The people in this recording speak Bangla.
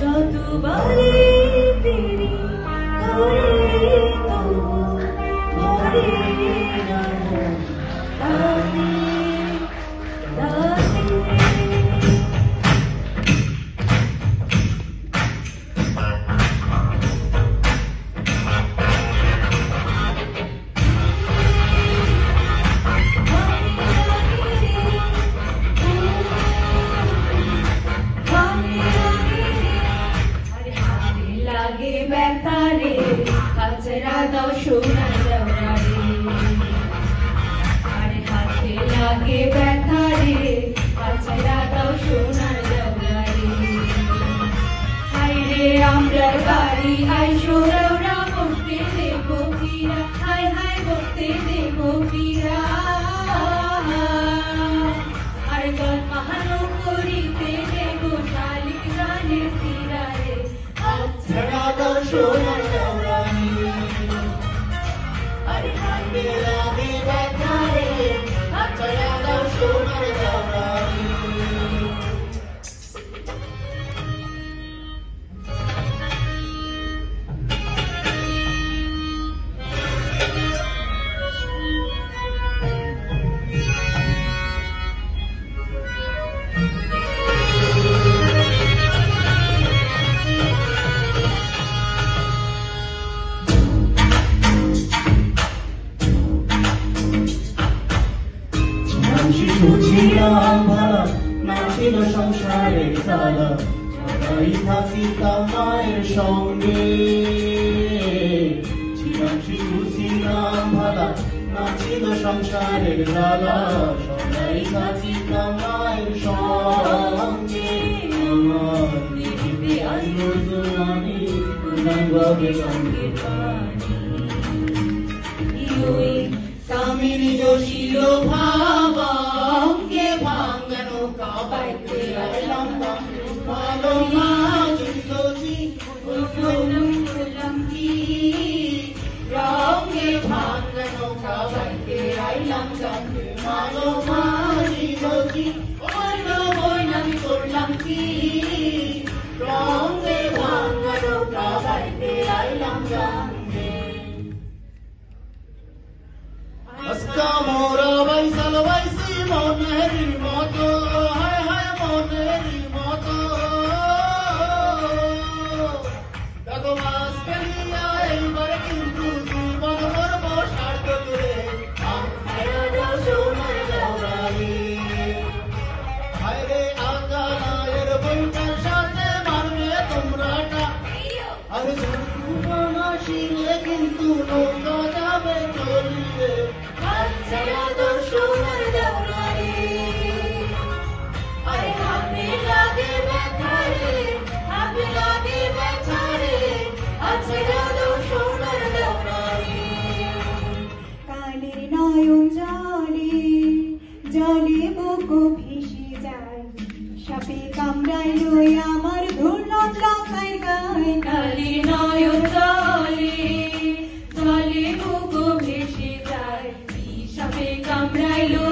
যতবারে তেরি করে তবু ভরে না তাতে তাতে লাগে ব্যথারে কাছরা দাও সোনার দেওয়ারে আরে হাতে লাগে ব্যথারে কাছরা দাও সোনার দেওয়ারে হাই রে আমরার বাড়ি আইসো রওরা করতে দেবো ফিরা হাই হাই করতে দেবো ফিরা আরে গল মাহানো করিতে দেবো শালিক গানের ফিরারে ছাড়া দাও সোনার দেওয়ানি আরে হাতে লাগে ব্যথারে ছাড়া দাও সোনার দেওয়ানি ছিলাম ভালা না ছিল সংসারের জ্বালা সবাই থাকিতাম মায়ের সঙ্গে ছিলাম শিশু ছিলাম ভালা না ছিল সংসারের জ্বালা সবাই থাকিতাম মায়ের সঙ্গে আমার পৃথিবী আসলো আমি পূর্ণাঙ্গভাবে সঙ্গে স্বামীর জশিল ভাবঙ্গে ভাঙ্গানো কাবাইতে আইলাম ভালো মাঝি করলাম কি রঙে ভাঙ্গানো কাবাইতে আইলাম ভালো মাঝি আমি করলাম কি রঙে ভাঙ্গানো কাবাইতে আইলাম আজকা মোরা বাইসাল বাইসি মনের মতো হায় হায় মনের মতো দেখো মাস পেরিয়া এইবার কিন্তু জীবন করব স্বার্থ করে সোনার দেওয়ানি হায় রে আকা নায়ের বইটার সাথে মারবে তোমরাটা আরে ঝুঁকুমানা শিলে কিন্তু নৌকা যাবে চলিয়ে ছাড়া দাও সোনার দেওয়ানি আরে হাতে লাগে ব্যথারে হাতে লাগে ব্যথারে ছাড়া দাও সোনার দেওয়ানি কালের নয়ন জলে জলে বুক ভেসে যায় সাপে কামড়াইল আমার ধরলাম লঙ্কায় গায় কালের নয়ন জলে জলে বুক ভেসে যায় সাপে কামড়াইলো